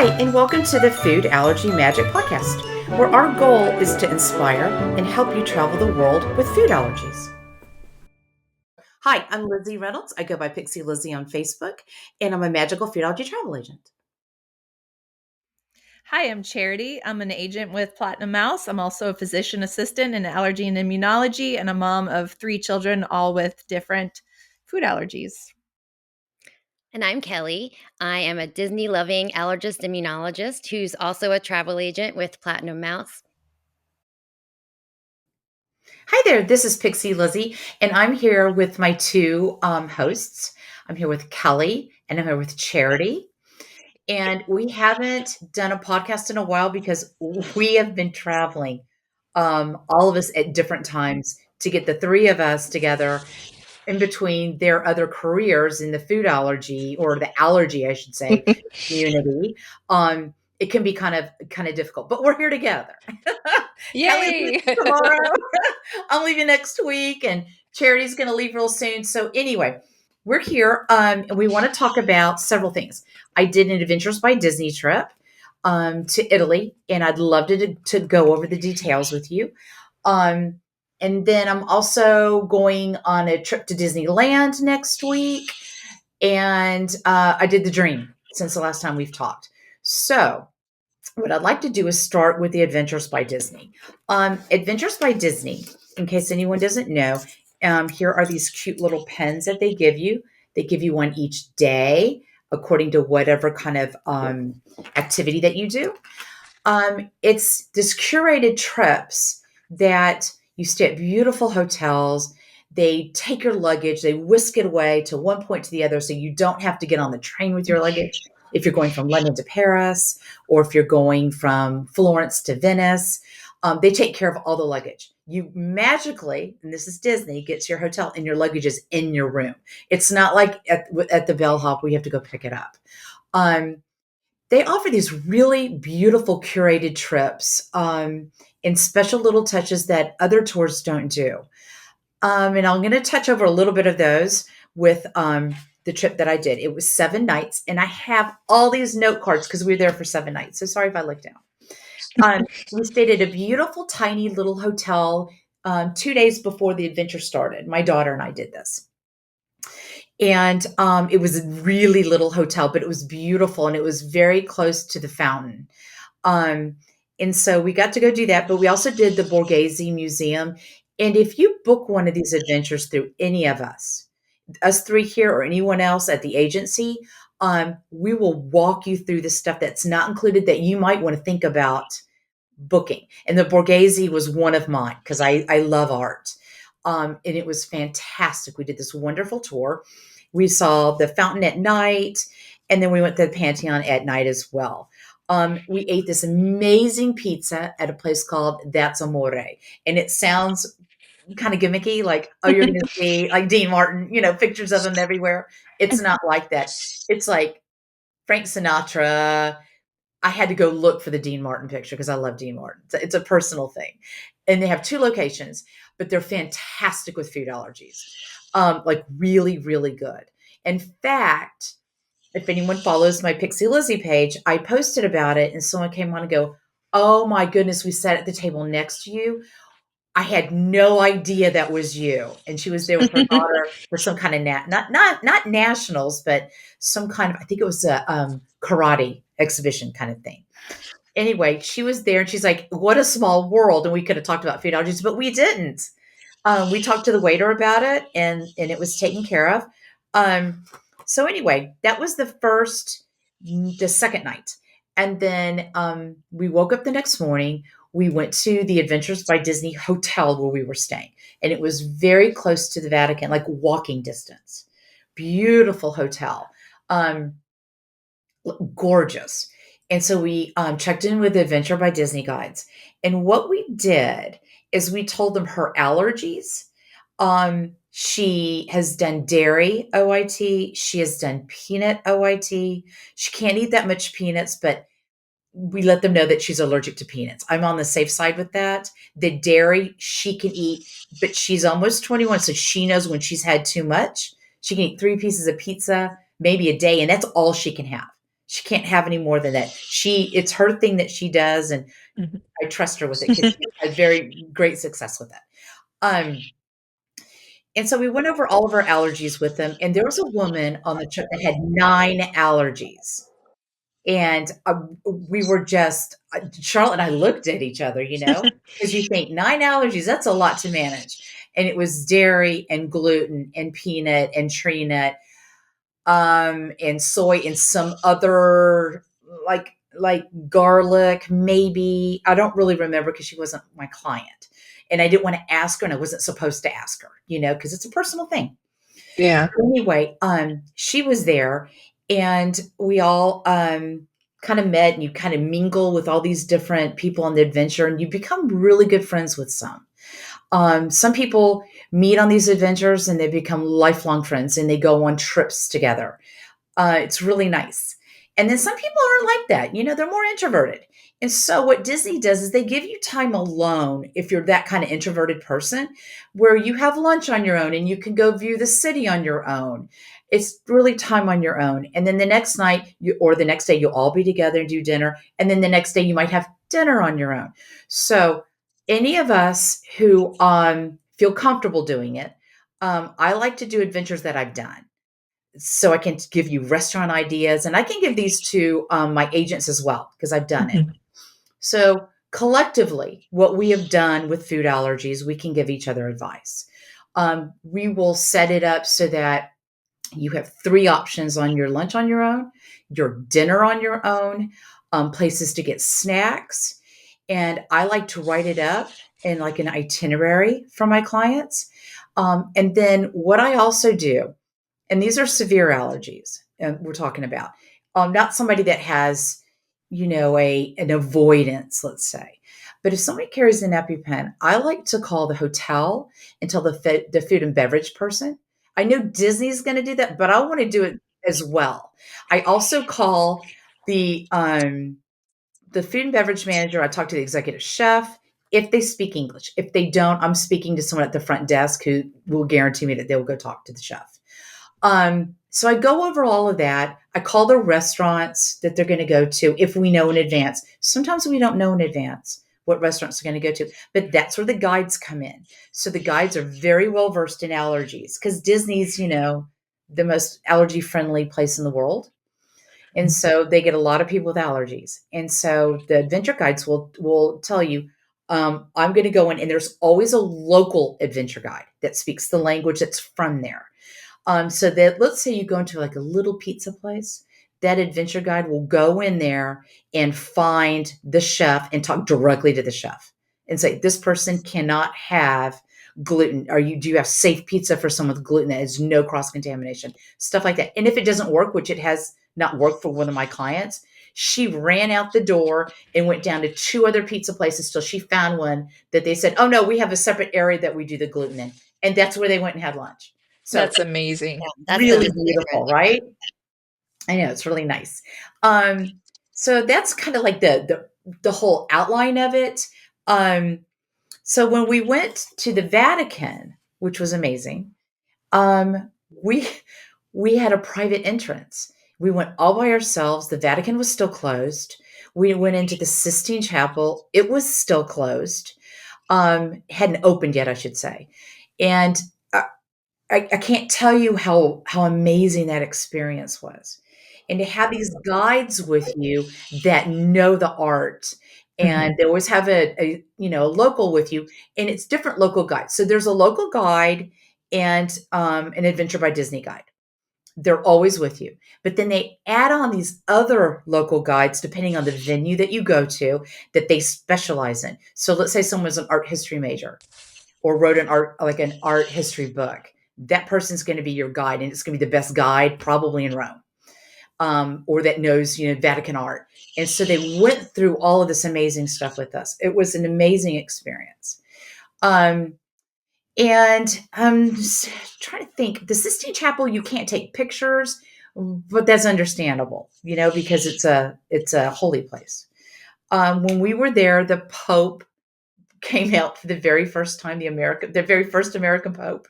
Hi, and welcome to the Food Allergy Magic podcast, where our goal is to inspire and help you travel the world with food allergies. Hi, I'm Lizzie Reynolds. I go by Pixie Lizzie on Facebook, and I'm a magical food allergy travel agent. Hi, I'm Charity. I'm an agent with Platinum Mouse. I'm also a physician assistant in allergy and immunology, and a mom of 3 children, all with different food allergies. And I'm Kelly. I am a Disney loving allergist immunologist who's also a travel agent with Platinum Mouse. Hi there, this is Pixie Lizzie, and I'm here with my two hosts. I'm here with Kelly, and I'm here with Charity. And we haven't done a podcast in a while because we have been traveling, all of us at different times to get the three of us together in between their other careers in the food allergy or the allergy, I should say, community. It can be kind of difficult, but we're here together. Kelly's Yay! leaving tomorrow. I'm leaving next week, and Charity's going to leave real soon. So anyway, we're here, and we want to talk about several things. I did an Adventures by Disney trip to Italy, and I'd love to go over the details with you. Um, and then I'm also going on a trip to Disneyland next week. And I did the dream since the last time we've talked. So, what I'd like to do is start with the Adventures by Disney. Adventures by Disney, in case anyone doesn't know, here are these cute little pens that they give you. They give you one each day according to whatever kind of activity that you do. It's this curated trips that you stay at beautiful hotels. They take your luggage, they whisk it away to one point to the other so you don't have to get on the train with your luggage if you're going from London to Paris or if you're going from Florence to Venice. They take care of all the luggage. You magically, and this is Disney, get to your hotel and your luggage is in your room. It's not like at the bellhop where you have to go pick it up. They offer these really beautiful curated trips and special little touches that other tours don't do. And I'm going to touch over a little bit of those with the trip that I did. It was 7 nights, and I have all these note cards because we were there for 7 nights. So sorry if I look down. We stayed at a beautiful, tiny little hotel 2 days before the adventure started. My daughter and I did this. And it was a really little hotel, but it was beautiful and it was very close to the fountain. Um, and so we got to go do that, but we also did the Borghese Museum. And if you book one of these adventures through any of us three here or anyone else at the agency, we will walk you through the stuff that's not included that you might want to think about booking. And the Borghese was one of mine because I love art. And it was fantastic. We did this wonderful tour. We saw the fountain at night, and then we went to the Pantheon at night as well. We ate this amazing pizza at a place called That's Amore. And it sounds kind of gimmicky, like, oh, you're going to see like Dean Martin, pictures of him everywhere. It's not like that. It's like Frank Sinatra. I had to go look for the Dean Martin picture because I love Dean Martin. It's a personal thing. And they have 2 locations, but they're fantastic with food allergies. Like really, really good. In fact, if anyone follows my Pixie Lizzie page, I posted about it and someone came on and go, oh my goodness, we sat at the table next to you. I had no idea that was you. And she was there with her daughter for some kind of not nationals, but some kind of, I think it was a karate exhibition kind of thing. Anyway, she was there and she's like, what a small world. And we could have talked about food allergies, but we didn't. We talked to the waiter about it and it was taken care of. So anyway, that was the second night. And then we woke up the next morning. We went to the Adventures by Disney hotel where we were staying. And it was very close to the Vatican, like walking distance. Beautiful hotel. Gorgeous. And so we checked in with Adventure by Disney guides. And what we did is we told them her allergies. She has done dairy OIT. She has done peanut OIT. She can't eat that much peanuts, but we let them know that she's allergic to peanuts. I'm on the safe side with that. The dairy she can eat, but she's almost 21, so she knows when she's had too much. She can eat 3 pieces of pizza, maybe a day, and that's all she can have. She can't have any more than that. It's her thing that she does, and Mhm. I trust her with it because she had very great success with it. Um, and so we went over all of our allergies with them, and there was a woman on the trip that had 9 allergies. And, we were just Charlotte and I looked at each other, because you think 9 allergies, that's a lot to manage. And it was dairy and gluten and peanut and tree nut, and soy and some other like garlic, maybe. I don't really remember because she wasn't my client. And I didn't want to ask her, and I wasn't supposed to ask her, because it's a personal thing. Yeah. Anyway, she was there, and we all kind of met, and you kind of mingle with all these different people on the adventure, and you become really good friends with some. Some people meet on these adventures and they become lifelong friends, and they go on trips together. It's really nice. And then some people aren't like that. They're more introverted. And so what Disney does is they give you time alone if you're that kind of introverted person, where you have lunch on your own and you can go view the city on your own. It's really time on your own. And then the next night or the next day, you'll all be together and do dinner. And then the next day you might have dinner on your own. So any of us who feel comfortable doing it, I like to do adventures that I've done, so I can give you restaurant ideas, and I can give these to my agents as well because I've done it. Mhm. So collectively, what we have done with food allergies, we can give each other advice. We will set it up so that you have 3 options on your lunch on your own, your dinner on your own, places to get snacks. And I like to write it up in like an itinerary for my clients. And then what I also do, and these are severe allergies, we're talking about, not somebody that has, an avoidance, let's say. But if somebody carries an EpiPen, I like to call the hotel and tell the food and beverage person. I know Disney's going to do that, but I want to do it as well. I also call the food and beverage manager. I talk to the executive chef if they speak English. If they don't, I'm speaking to someone at the front desk who will guarantee me that they'll go talk to the chef. So I go over all of that. I call the restaurants that they're going to go to if we know in advance. Sometimes we don't know in advance what restaurants are going to go to, but that's where the guides come in. So the guides are very well versed in allergies because Disney's, the most allergy friendly place in the world. And so they get a lot of people with allergies. And so the adventure guides will tell you, I'm going to go in, and there's always a local adventure guide that speaks the language that's from there. So that, let's say you go into like a little pizza place, that adventure guide will go in there and find the chef and talk directly to the chef and say, this person cannot have gluten. Do you have safe pizza for someone with gluten that has no cross contamination? Stuff like that. And if it doesn't work, which it has not worked for one of my clients, she ran out the door and went down to 2 other pizza places till she found one that they said, oh no, we have a separate area that we do the gluten in. And that's where they went and had lunch. So That's amazing. That's really really beautiful, good. right? I know, it's really nice. So that's kind of like the whole outline of it. Um, so when we went to the Vatican, which was amazing, we we had a private entrance. We went all by ourselves. The Vatican was still closed. We went into the Sistine Chapel. It was still closed. Hadn't opened yet, I should say. And I can't tell you how amazing that experience was. And to have these guides with you that know the art, and they always have a local with you, and it's different local guides. So there's a local guide and an Adventure by Disney guide. They're always with you. But then they add on these other local guides depending on the venue that you go to that they specialize in. So let's say someone's an art history major or wrote an art history book. That person's going to be your guide, and it's going to be the best guide probably in Rome, or that knows Vatican art. And so they went through all of this amazing stuff with us. It was an amazing experience. And I'm just trying to think. The Sistine Chapel, you can't take pictures, but that's understandable, because it's a holy place. When we were there, the Pope came out for the very first time, the very first American Pope.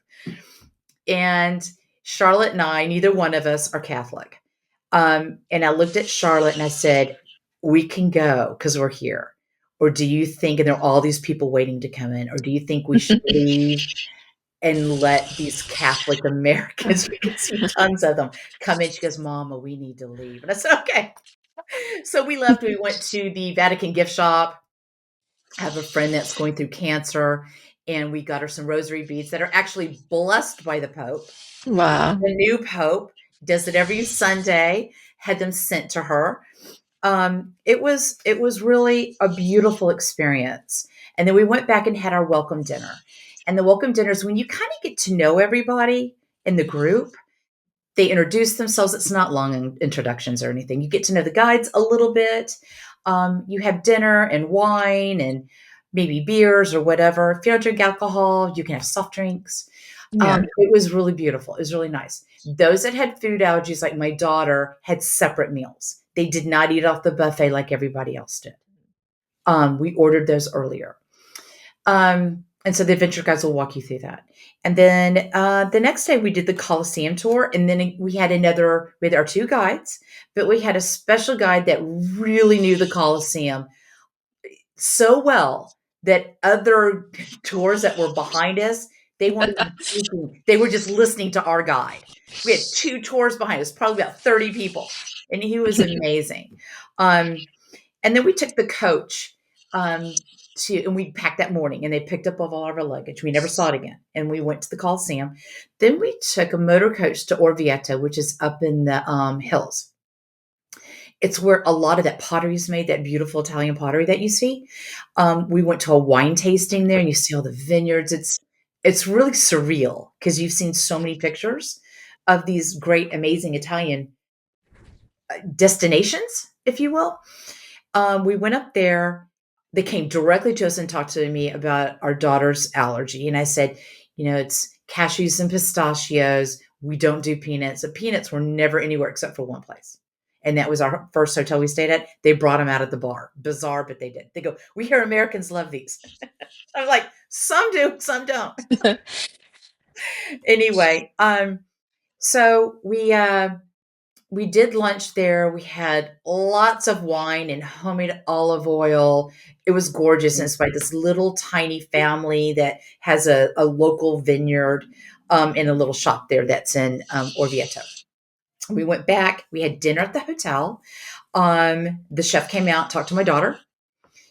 And Charlotte and I, neither one of us are Catholic. And I looked at Charlotte and I said, we can go because we're here. Or do you think, and there are all these people waiting to come in, or do you think we should leave and let these Catholic Americans, we can see tons of them, come in? She goes, Mama, we need to leave. And I said, okay. So we left. We went to the Vatican gift shop. I have a friend that's going through cancer, and we got her some rosary beads that are actually blessed by the Pope. Wow. The new Pope does it every Sunday, had them sent to her. It was really a beautiful experience. And then we went back and had our welcome dinner. And the welcome dinner is when you kind of get to know everybody in the group. They introduce themselves. It's not long introductions or anything. You get to know the guides a little bit. You have dinner and wine and maybe beers or whatever. If you don't drink alcohol, you can have soft drinks. Yeah. It was really beautiful. It was really nice. Those that had food allergies, like my daughter, had separate meals. They did not eat off the buffet like everybody else did. We ordered those earlier. And so the adventure guides will walk you through that. And then the next day we did the Coliseum tour. And then we had our two guides, but we had a special guide that really knew the Coliseum so well that other tours that were behind us, they weren't even speaking. They were just listening to our guide. We had two tours behind us, probably about 30 people. And he was amazing. And then we took the coach and we packed that morning, and they picked up all of our luggage. We never saw it again. And we went to the Coliseum. Then we took a motor coach to Orvieto, which is up in the hills. It's where a lot of that pottery is made, that beautiful Italian pottery that you see. We went to a wine tasting there, and you see all the vineyards. It's really surreal because you've seen so many pictures of these great, amazing Italian destinations, if you will. We went up there. They came directly to us and talked to me about our daughter's allergy. And I said, it's cashews and pistachios. We don't do peanuts. The peanuts were never anywhere except for one place. And that was our first hotel we stayed at. They brought them out of the bar. Bizarre, but they did. They go, we hear Americans love these. I'm like, some do, some don't. Anyway, so we did lunch there. We had lots of wine and homemade olive oil. It was gorgeous. And it's by this little tiny family that has a local vineyard in a little shop there that's in Orvieto. We went back. We had dinner at the hotel. The chef came out, talked to my daughter.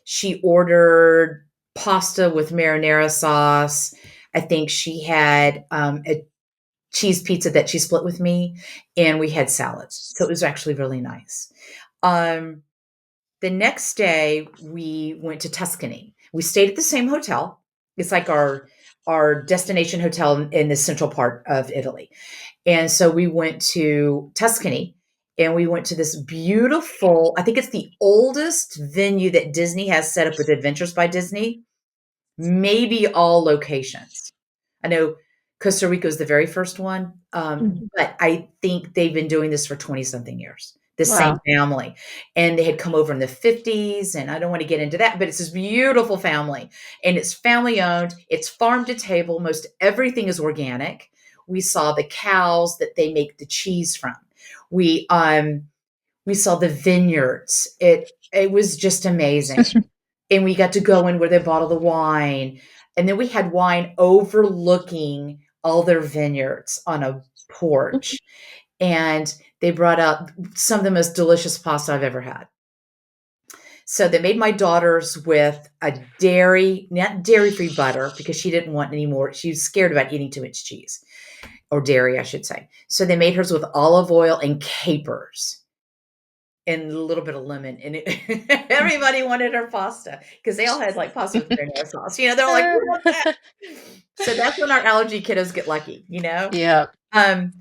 She ordered pasta with marinara sauce. I think she had a cheese pizza that she split with me, and we had salads. So it was actually really nice. The next day we went to Tuscany. We stayed at the same hotel. It's like our destination hotel in the central part of Italy. And so we went to Tuscany, and we went to this beautiful, I think it's the oldest venue that Disney has set up with Adventures by Disney, maybe all locations. I know Costa Rica was the very first one, but I think they've been doing this for 20 something years. The same family, and they had come over in the 50s, and I don't want to get into that, but it's this beautiful family, and it's family owned. It's farm to table. Most everything is organic. We saw the cows that they make the cheese from. We saw the vineyards. It was just amazing. And we got to go in where they bottle the wine. And then we had wine overlooking all their vineyards on a porch. And they brought out some of the most delicious pasta I've ever had. So they made my daughter's with a not dairy-free butter, because she didn't want any more. She was scared about eating too much cheese, or dairy, I should say. So they made hers with olive oil and capers and a little bit of lemon. And everybody wanted her pasta because they all had like pasta with marinara sauce. They're like, we want that. So that's when our allergy kiddos get lucky, Yeah.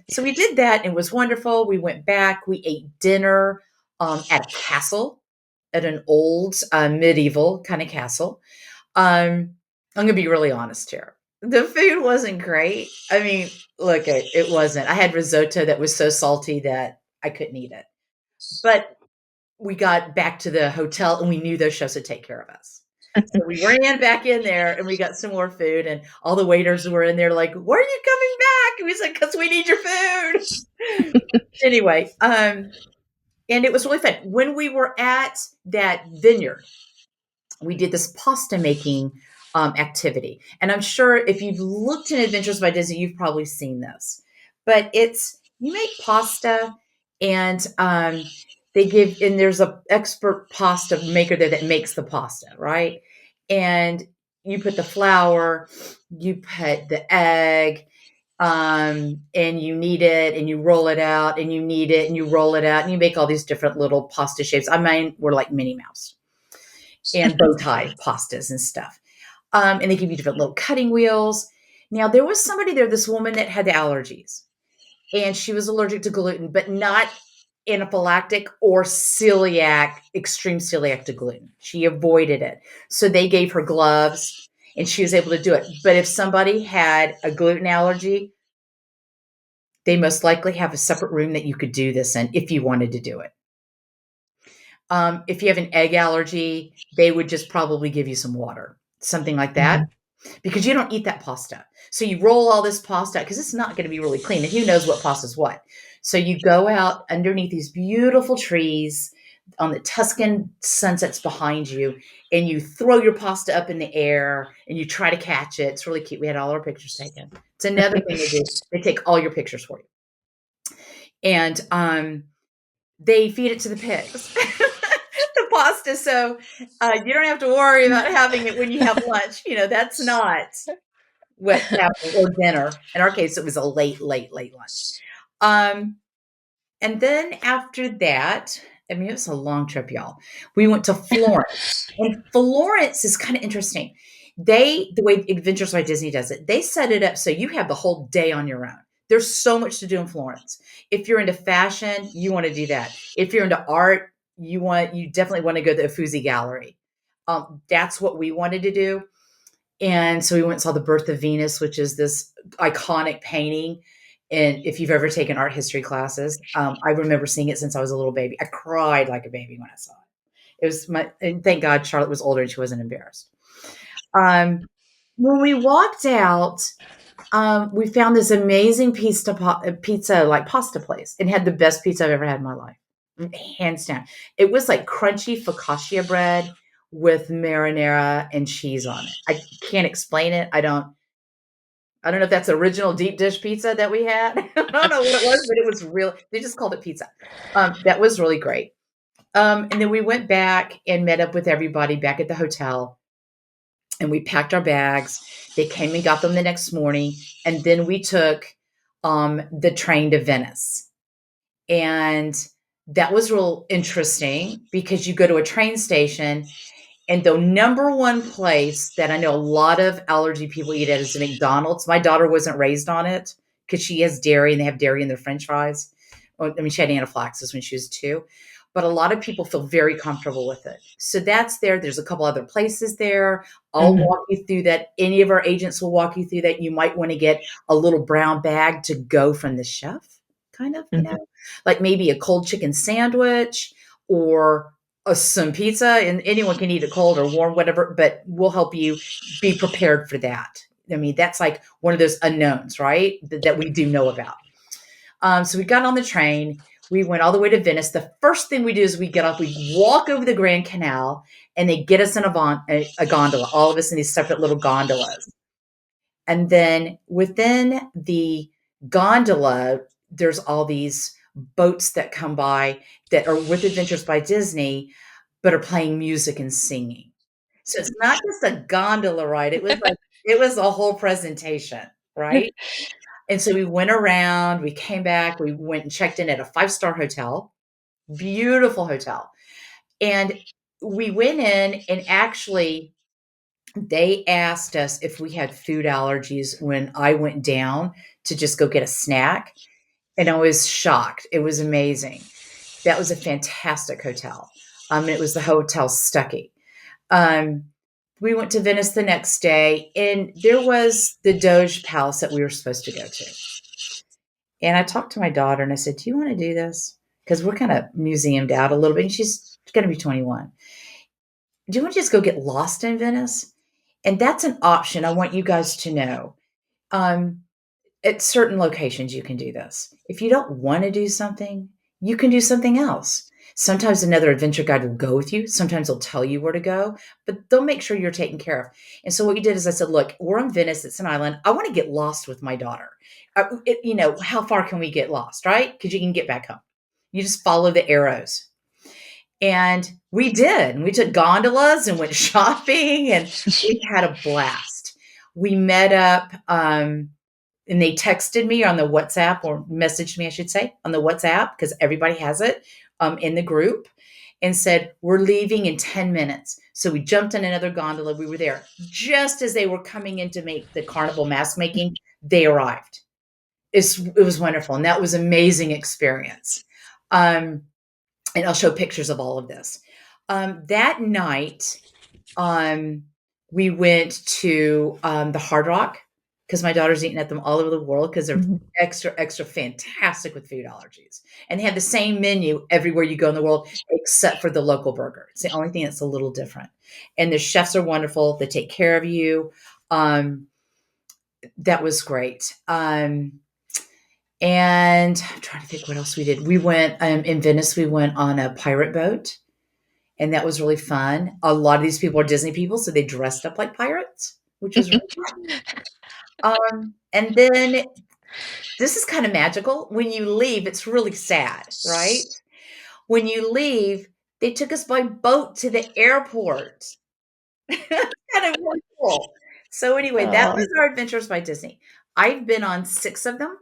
So we did that. And it was wonderful. We went back. We ate dinner at a castle, at an old medieval kind of castle. I'm going to be really honest here. The food wasn't great. I mean, look, it wasn't. I had risotto that was so salty that I couldn't eat it. But we got back to the hotel, and we knew those chefs would take care of us. So we ran back in there and we got some more food, and all the waiters were in there like, "Why are you coming back?" And we said, "Because we need your food." Anyway, and it was really fun. When we were at that vineyard, we did this pasta making activity. And I'm sure if you've looked in Adventures by Disney, you've probably seen this. But it's you make pasta, and and there's a expert pasta maker there that makes the pasta, right? And you put the flour, you put the egg, and you knead it, and you roll it out, and you knead it, and you roll it out, and you make all these different little pasta shapes. I mean, we're like Minnie Mouse and bow tie pastas and stuff. And they give you different little cutting wheels. Now, there was somebody there, this woman that had the allergies, and she was allergic to gluten, but not anaphylactic or celiac, extreme celiac to gluten. She avoided it. So they gave her gloves and she was able to do it. But if somebody had a gluten allergy, they most likely have a separate room that you could do this in if you wanted to do it. If you have an egg allergy, they would just probably give you some water, something like that, because you don't eat that pasta. So you roll all this pasta because it's not going to be really clean, and who knows what pasta's what. So you go out underneath these beautiful trees on the Tuscan sunsets behind you, and you throw your pasta up in the air and you try to catch it. It's really cute. We had all our pictures taken. It's another thing they do. They take all your pictures for you. And they feed it to the pigs. The pasta, so you don't have to worry about having it when you have lunch. That's not what's happening, or dinner. In our case, it was a late lunch. And then after that, I mean, it was a long trip, y'all. We went to Florence, and Florence is kind of interesting. The way Adventures by Disney does it, they set it up so you have the whole day on your own. There's so much to do in Florence. If you're into fashion, you want to do that. If you're into art, you definitely want to go to the Uffizi Gallery. That's what we wanted to do. And so we went and saw the Birth of Venus, which is this iconic painting. And if you've ever taken art history classes, I remember seeing it since I was a little baby. I cried like a baby when I saw it. And thank God Charlotte was older and she wasn't embarrassed. When we walked out, we found this amazing pizza like pasta place, and had the best pizza I've ever had in my life, hands down. It was like crunchy focaccia bread with marinara and cheese on it. I can't explain it. I don't know if that's original deep dish pizza that we had. I don't know what it was, but it was real. They just called it pizza. That was really great. And then we went back and met up with everybody back at the hotel, and we packed our bags. They came and got them the next morning, and then we took the train to Venice. And that was real interesting because you go to a train station, and the number one place that I know a lot of allergy people eat at is McDonald's. My daughter wasn't raised on it because she has dairy, and they have dairy in their French fries. I mean, she had anaphylaxis when she was 2. But a lot of people feel very comfortable with it. So that's there. There's a couple other places there. I'll walk you through that. Any of our agents will walk you through that. You might want to get a little brown bag to go from the chef, kind of, like maybe a cold chicken sandwich or some pizza, and anyone can eat it cold or warm, whatever, but we'll help you be prepared for that. I mean, that's like one of those unknowns, right? That we do know about. So we got on the train. We went all the way to Venice. The first thing we do is we get off, we walk over the Grand Canal, and they get us in a gondola, all of us in these separate little gondolas. And then within the gondola, there's all these boats that come by that are with Adventures by Disney, but are playing music and singing. So it's not just a gondola ride. It was a whole presentation, right? And so we went around, we came back, we went and checked in at a 5-star hotel, beautiful hotel. And we went in, and actually they asked us if we had food allergies when I went down to just go get a snack. And I was shocked. It was amazing. That was a fantastic hotel. It was the Hotel Stuckey. We went to Venice the next day, and there was the Doge Palace that we were supposed to go to. And I talked to my daughter and I said, "Do you want to do this?" Because we're kind of museumed out a little bit. And she's going to be 21. do you want to just go get lost in Venice? And that's an option. I want you guys to know. Um, at certain locations, you can do this. If you don't want to do something, you can do something else. Sometimes another adventure guide will go with you. Sometimes they'll tell you where to go, but they'll make sure you're taken care of. And so what we did is I said, look, we're on Venice. It's an island. I want to get lost with my daughter. How far can we get lost, right? Because you can get back home. You just follow the arrows. And we did. We took gondolas and went shopping and we had a blast. We met up and they texted me on the WhatsApp or messaged me, I should say, on the WhatsApp because everybody has it in the group and said, we're leaving in 10 minutes. So we jumped in another gondola. We were there just as they were coming in to make the carnival mask making. They arrived. It was wonderful. And that was an amazing experience. And I'll show pictures of all of this. That night, we went to the Hard Rock because my daughter's eating at them all over the world because they're extra fantastic with food allergies. And they have the same menu everywhere you go in the world except for the local burger. It's the only thing that's a little different. And the chefs are wonderful. They take care of you. That was great. And I'm trying to think what else we did. We went in Venice, we went on a pirate boat, and that was really fun. A lot of these people are Disney people, so they dressed up like pirates, which was really fun. And then this is kind of magical. When you leave, it's really sad, right? When you leave, they took us by boat to the airport. Kind of really cool. So anyway, that was our Adventures by Disney. I've been on 6 of them.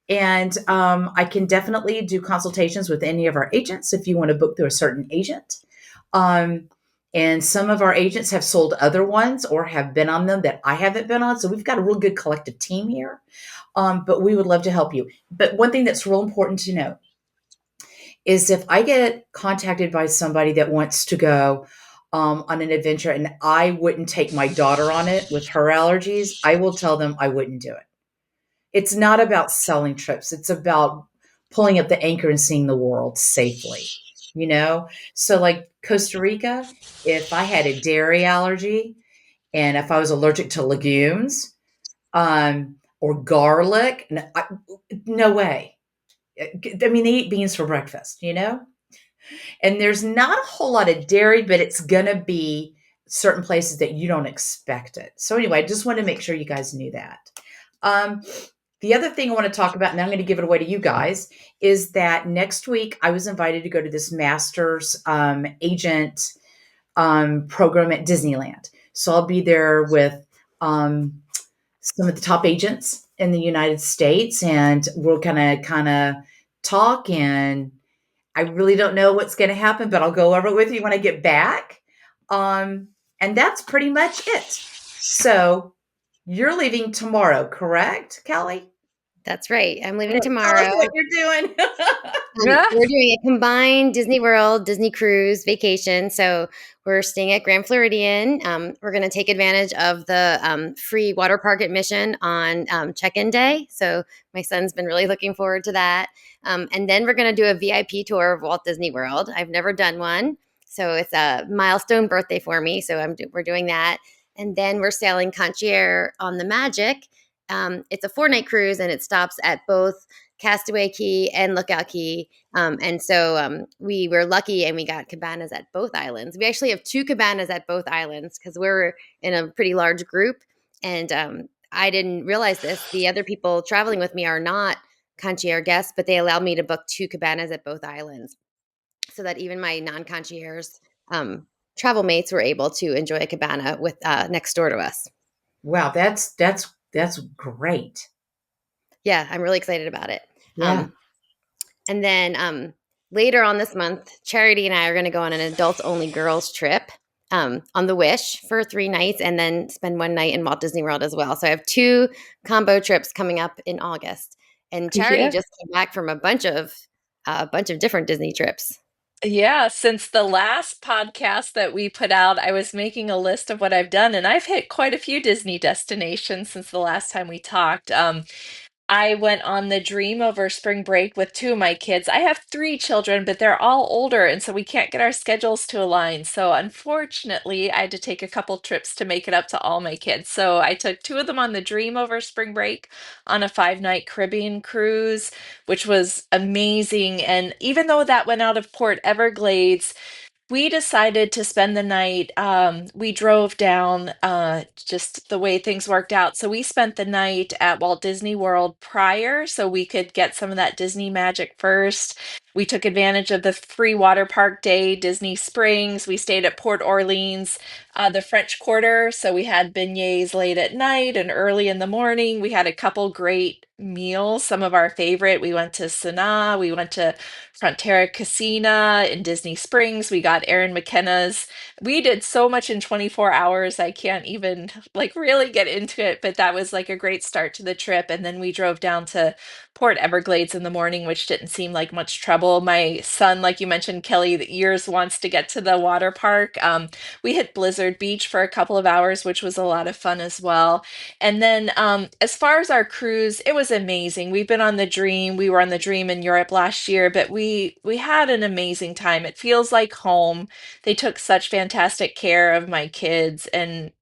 And I can definitely do consultations with any of our agents if you want to book through a certain agent. And some of our agents have sold other ones or have been on them that I haven't been on. So we've got a real good collective team here. But we would love to help you. But one thing that's real important to know is if I get contacted by somebody that wants to go on an adventure and I wouldn't take my daughter on it with her allergies, I will tell them I wouldn't do it. It's not about selling trips. It's about pulling up the anchor and seeing the world safely, you know? So like Costa Rica, if I had a dairy allergy and if I was allergic to legumes or garlic, no way. I mean, they eat beans for breakfast, you know? And there's not a whole lot of dairy, but it's going to be certain places that you don't expect it. So anyway, I just want to make sure you guys knew that. The other thing I want to talk about, and I'm going to give it away to you guys, is that next week I was invited to go to this master's agent program at Disneyland. So I'll be there with some of the top agents in the United States, and we'll kind of talk. And I really don't know what's going to happen, but I'll go over it with you when I get back. And that's pretty much it. So you're leaving tomorrow, correct, Kelly? That's right. I'm leaving Tell us tomorrow. what you're doing. We're doing a combined Disney World, Disney Cruise vacation. So we're staying at Grand Floridian. We're going to take advantage of the free water park admission on check-in day. So my son's been really looking forward to that. And then we're going to do a VIP tour of Walt Disney World. I've never done one. So it's a milestone birthday for me. So we're doing that. And then we're sailing Concierge on the Magic. It's a 4-night cruise and it stops at both Castaway Key and Lookout Key. And so we were lucky and we got cabanas at both islands. We actually have 2 cabanas at both islands because we're in a pretty large group. And I didn't realize this. The other people traveling with me are not concierge guests, but they allowed me to book 2 cabanas at both islands so that even my non-concierge travel mates were able to enjoy a cabana with next door to us. Wow, that's great. Yeah, I'm really excited about it. Yeah. And then later on this month, Charity and I are going to go on an adults-only girls trip on the Wish for 3 nights and then spend 1 night in Walt Disney World as well. So I have 2 combo trips coming up in August. And Charity just came back from a bunch of different Disney trips. Yeah, since the last podcast that we put out, I was making a list of what I've done, and I've hit quite a few Disney destinations since the last time we talked. I went on the dream over spring break with two of my kids. I have three children, but they're all older, and so we can't get our schedules to align. So unfortunately, I had to take a couple trips to make it up to all my kids. So I took two of them on the dream over spring break on a 5 night Caribbean cruise, which was amazing. And even though that went out of Port Everglades, we decided to spend the night. We drove down, just the way things worked out. So we spent the night at Walt Disney World prior so we could get some of that Disney magic first. We took advantage of the free water park day, Disney Springs. We stayed at Port Orleans, the French Quarter. So we had beignets late at night and early in the morning. We had a couple great meals, some of our favorite. We went to Sanaa, we went to Frontera Casina in Disney Springs. We got Aaron McKenna's. We did so much in 24 hours. I can't even like really get into it, but that was like a great start to the trip. And then we drove down to Port Everglades in the morning, which didn't seem like much trouble. My son, like you mentioned, Kelly, the years wants to get to the water park. We hit Blizzard Beach for a couple of hours, which was a lot of fun as well. And then as far as our cruise, it was amazing. We've been on the Dream. We were on the Dream in Europe last year, but we had an amazing time. It feels like home. They took such fantastic care of my kids, and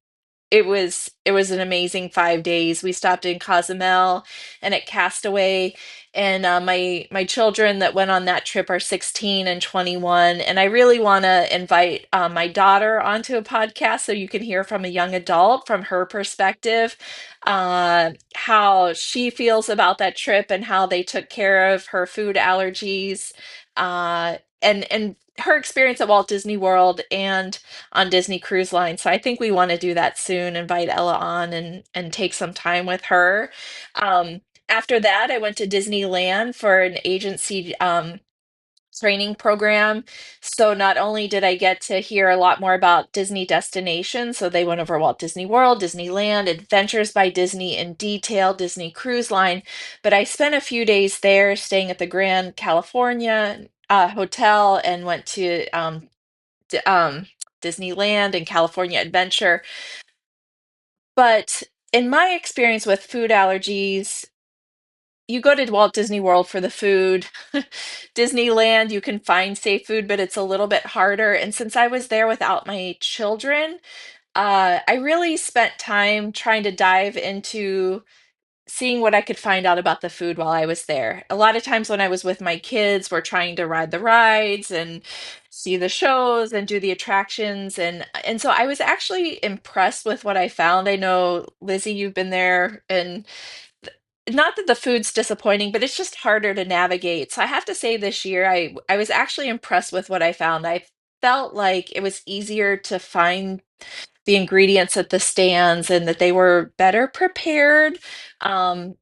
it was an amazing 5 days. We stopped in Cozumel and at Castaway, and my children that went on that trip are 16 and 21. And I really want to invite my daughter onto a podcast so you can hear from a young adult from her perspective, how she feels about that trip and how they took care of her food allergies, and her experience at Walt Disney World and on Disney Cruise Line. So I think we want to do that soon, invite Ella on and take some time with her. After that, I went to Disneyland for an agency training program. So not only did I get to hear a lot more about Disney destinations, so they went over Walt Disney World, Disneyland, Adventures by Disney in detail, Disney Cruise Line, but I spent a few days there staying at the Grand California Hotel and went to D Disneyland and California Adventure. But in my experience with food allergies, you go to Walt Disney World for the food. Disneyland, you can find safe food, but it's a little bit harder. And since I was there without my children, I really spent time trying to dive into seeing what I could find out about the food while I was there. A lot of times when I was with my kids, we're trying to ride the rides and see the shows and do the attractions, and so I was actually impressed with what I found. I know Lizzie, you've been there, and not that the food's disappointing, but it's just harder to navigate. So I have to say this year I was actually impressed with what I found. I felt like it was easier to find the ingredients at the stands and that they were better prepared. Um,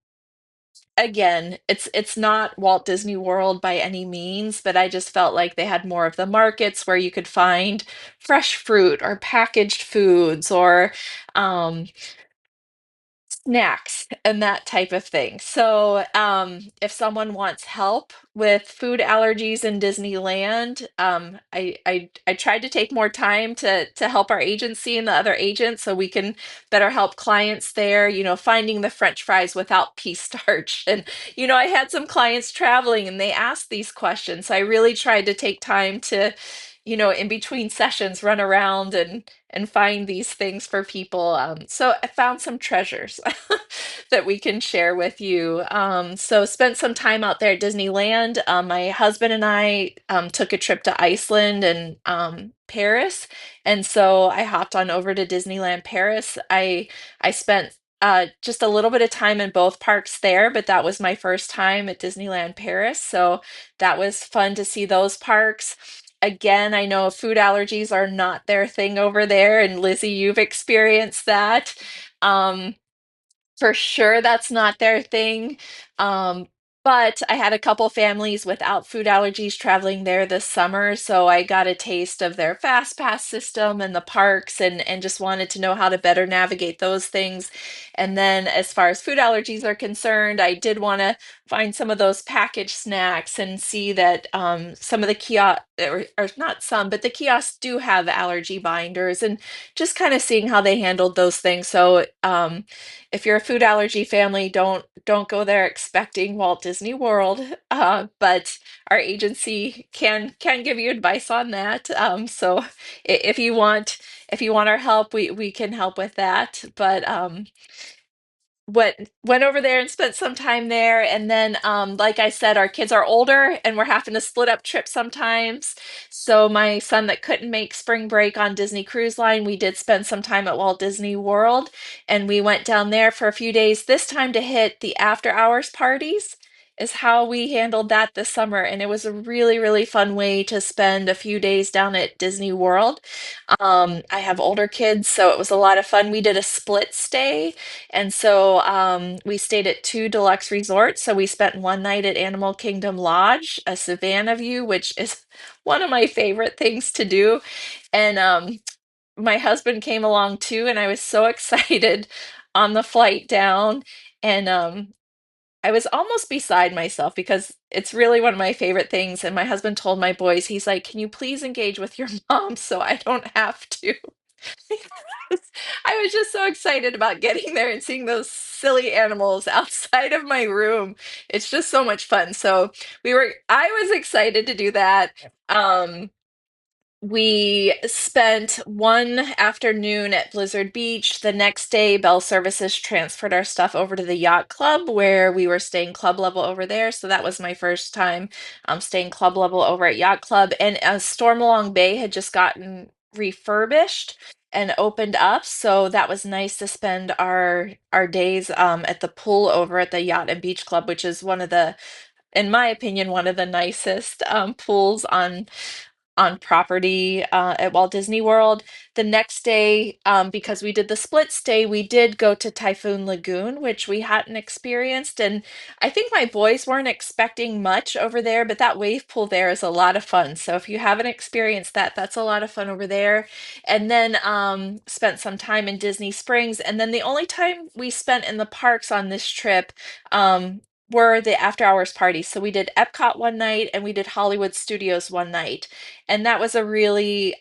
Again, it's not Walt Disney World by any means, but I just felt like they had more of the markets where you could find fresh fruit or packaged foods or um, snacks and that type of thing. So, if someone wants help with food allergies in Disneyland, I tried to take more time to help our agency and the other agents so we can better help clients there. Finding the French fries without pea starch, and I had some clients traveling and they asked these questions. So I really tried to take time to, in between sessions, run around and find these things for people. So I found some treasures that we can share with you. So spent some time out there at Disneyland. My husband and I took a trip to Iceland and Paris, and so I hopped on over to Disneyland Paris. I spent just a little bit of time in both parks there, but that was my first time at Disneyland Paris, so that was fun to see those parks. Again, I know food allergies are not their thing over there, and Lizzie, you've experienced that. Um, for sure, that's not their thing. Um, But I had a couple families without food allergies traveling there this summer, so I got a taste of their fast pass system and the parks, and just wanted to know how to better navigate those things. And then as far as food allergies are concerned, I did want to find some of those packaged snacks and see that some of the kiosk, or not some, but the kiosks do have allergy binders, and just kind of seeing how they handled those things. So if you're a food allergy family, don't go there expecting Walt Disney World. But our agency can give you advice on that. So if you want, if you want our help, we can help with that. But went over there and spent some time there, and then like I said, our kids are older and we're having to split up trips sometimes. So my son that couldn't make spring break on Disney Cruise Line, we did spend some time at Walt Disney World, and we went down there for a few days, this time to hit the after hours parties is how we handled that this summer. And it was a really fun way to spend a few days down at Disney World. I have older kids, so it was a lot of fun. We did a split stay, and so we stayed at two deluxe resorts. So we spent one night at Animal Kingdom Lodge, a Savannah view, which is one of my favorite things to do. And my husband came along too, and I was so excited on the flight down. And I was almost beside myself because it's really one of my favorite things. And my husband told my boys, he's like, "Can you please engage with your mom so I don't have to?" I was just so excited about getting there and seeing those silly animals outside of my room. It's just so much fun. So I was excited to do that. Um, we spent one afternoon at Blizzard Beach. The next day, Bell Services transferred our stuff over to the yacht club where we were staying club level over there. So that was my first time staying club level over at Yacht Club. And Stormalong Bay had just gotten refurbished and opened up. So that was nice to spend our days at the pool over at the Yacht and Beach Club, which is one of the, in my opinion, one of the nicest pools on property at Walt Disney World. The next day, because we did the split stay, we did go to Typhoon Lagoon, which we hadn't experienced. And I think my boys weren't expecting much over there, but that wave pool there is a lot of fun. So if you haven't experienced that, that's a lot of fun over there. And then spent some time in Disney Springs. And then the only time we spent in the parks on this trip were the after hours parties. So we did Epcot one night and we did Hollywood Studios one night. And that was a really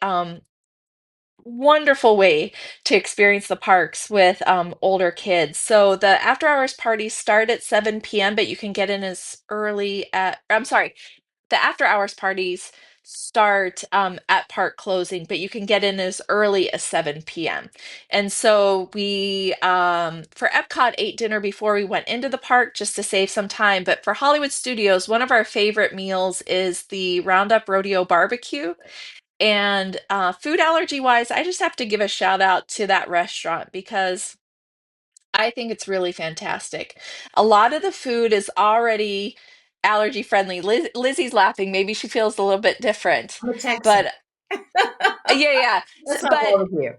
wonderful way to experience the parks with older kids. So the after hours parties start at 7 p.m., but you can get in as early at, I'm sorry, the after hours parties start at park closing, but you can get in as early as 7 p.m. And so we, for Epcot, ate dinner before we went into the park just to save some time. But for Hollywood Studios, one of our favorite meals is the Roundup Rodeo Barbecue. And food allergy wise, I just have to give a shout out to that restaurant because I think it's really fantastic. A lot of the food is already allergy friendly. Lizzie's laughing. Maybe she feels a little bit different, I'm a Texan. but yeah. That's not But bold of you.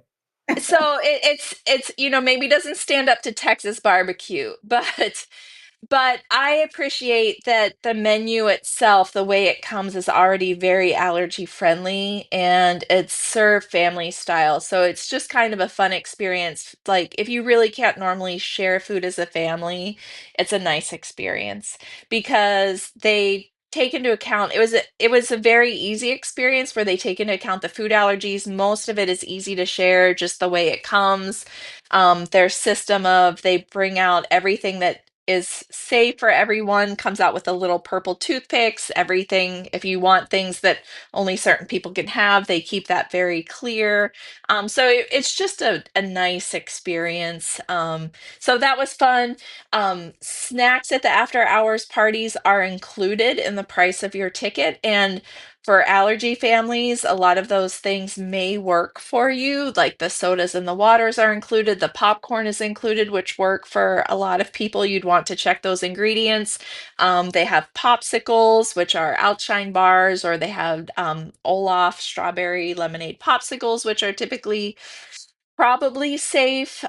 so it's maybe doesn't stand up to Texas barbecue, but I appreciate that the menu itself, the way it comes, is already very allergy friendly and it's served family style. So it's just kind of a fun experience. Like if you really can't normally share food as a family, it's a nice experience because they take into account it was a very easy experience where they take into account the food allergies. Most of it is easy to share just the way it comes. Their system of they bring out everything that is safe for everyone, comes out with the little purple toothpicks. Everything, if you want things that only certain people can have, they keep that very clear. So it's just a nice experience. So that was fun. Snacks at the after hours parties are included in the price of your ticket. And for allergy families, a lot of those things may work for you, like the sodas and the waters are included, the popcorn is included, which work for a lot of people. You'd want to check those ingredients. They have popsicles, which are outshine bars, or they have Olaf strawberry lemonade popsicles, which are typically Probably safe.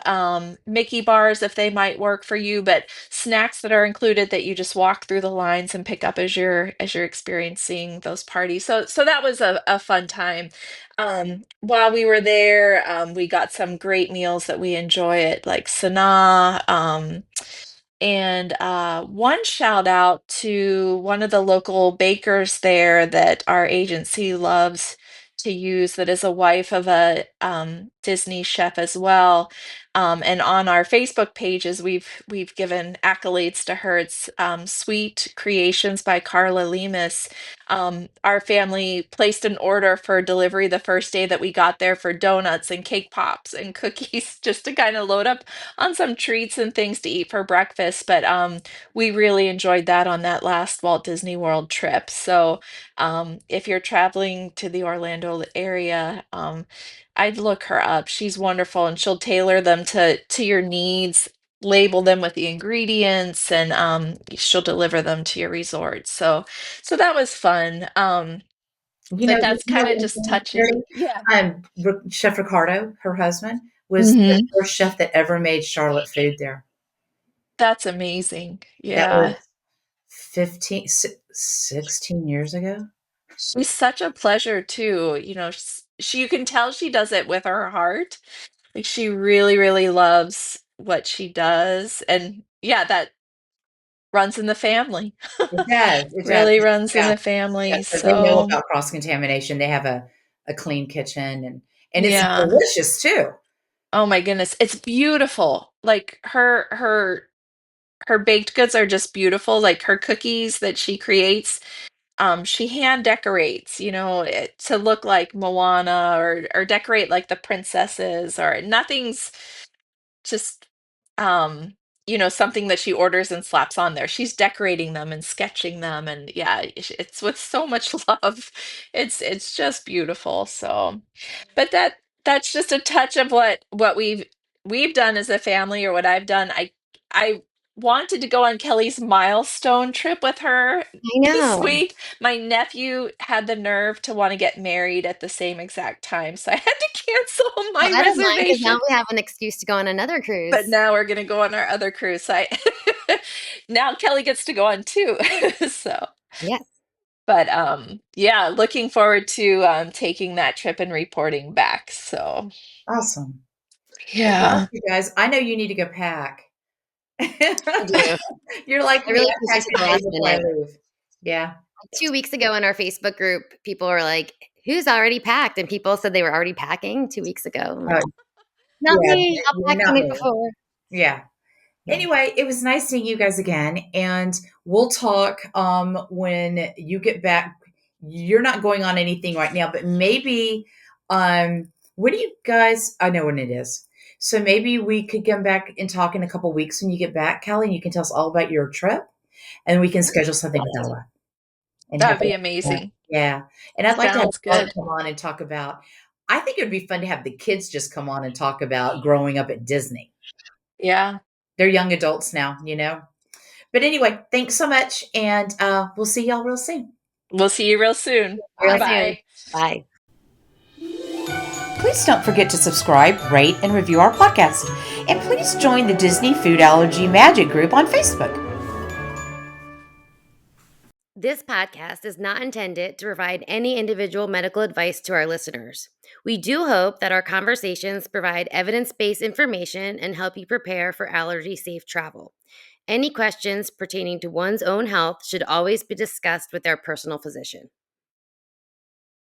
Mickey bars if they might work for you, but snacks that are included that you just walk through the lines and pick up as you're experiencing those parties. So that was a fun time. While we were there, we got some great meals that we enjoy at like Sanaa. And one shout out to one of the local bakers there that our agency loves to use, that is a wife of a Disney chef as well. And on our Facebook pages, we've given accolades to her. It's Sweet Creations by Carla Lemus. Our family placed an order for delivery the first day that we got there for donuts and cake pops and cookies, just to kind of load up on some treats and things to eat for breakfast. But we really enjoyed that on that last Walt Disney World trip. So if you're traveling to the Orlando area, I'd look her up. She's wonderful, and she'll tailor them to your needs, label them with the ingredients, and she'll deliver them to your resort. So that was fun. But that's kind of One just thing, touching. Mary? Yeah. Chef Ricardo, her husband, was the Hmm. first chef that ever made Charlotte food there. That's amazing. That Yeah. was 16 years ago. She's such a pleasure too. You can tell she does it with her heart. Like she really, really loves what she does. And yeah, that runs in the family. It does. It does. Really runs in Yeah. the Yeah. family. So they know So about cross contamination. They have a clean kitchen, and it's yeah. delicious too. Oh my goodness. It's beautiful. Like her baked goods are just beautiful. Like her cookies that she creates, she hand decorates, to look like Moana, or decorate like the princesses, or nothing's just um something that she orders and slaps on there. She's decorating them and sketching them, and yeah, it's with so much love. It's just beautiful. So but that's just a touch of what we've done as a family, or what I've done. I wanted to go on Kelly's milestone trip with her I this know. week. My nephew had the nerve to want to get married at the same exact time, so I had to cancel Well, my I don't mind because now reservation. we have an excuse to go on another But cruise. now we're gonna go on our other cruise. Now Kelly gets to go on too. So, Yes. but yeah, looking forward to taking that trip and reporting back. So, Awesome. Well, yeah. you guys, I know you need to go pack. I do. You're like I me. really I think pack it's at the the day last before I minute. leave. Yeah. 2 weeks ago in our Facebook group, people were like, "Who's already packed?" And people said they were already packing 2 weeks ago. I'm like, Uh, "Not yeah. me. I'll pack the Not night me. before." Yeah. Yeah. Anyway, it was nice seeing you guys again, and we'll talk when you get back. You're not going on anything right now, but maybe when do you guys? I know when it is. So maybe we could come back and talk in a couple weeks when you get back, Callie, and you can tell us all about your trip, and we can schedule something with Ella and That have would be yeah, amazing. yeah. And I'd like to have Sounds Bart good. come on and talk about. I think it would be fun to have the kids just come on and talk about growing up at Disney. Yeah. They're young adults now. But anyway, thanks so much, and we'll see y'all real soon. We'll see you real soon. Real Bye. soon. Bye. Bye. Please don't forget to subscribe, rate, and review our podcast. And please join the Disney Food Allergy Magic group on Facebook. This podcast is not intended to provide any individual medical advice to our listeners. We do hope that our conversations provide evidence based information and help you prepare for allergy safe travel. Any questions pertaining to one's own health should always be discussed with their personal physician.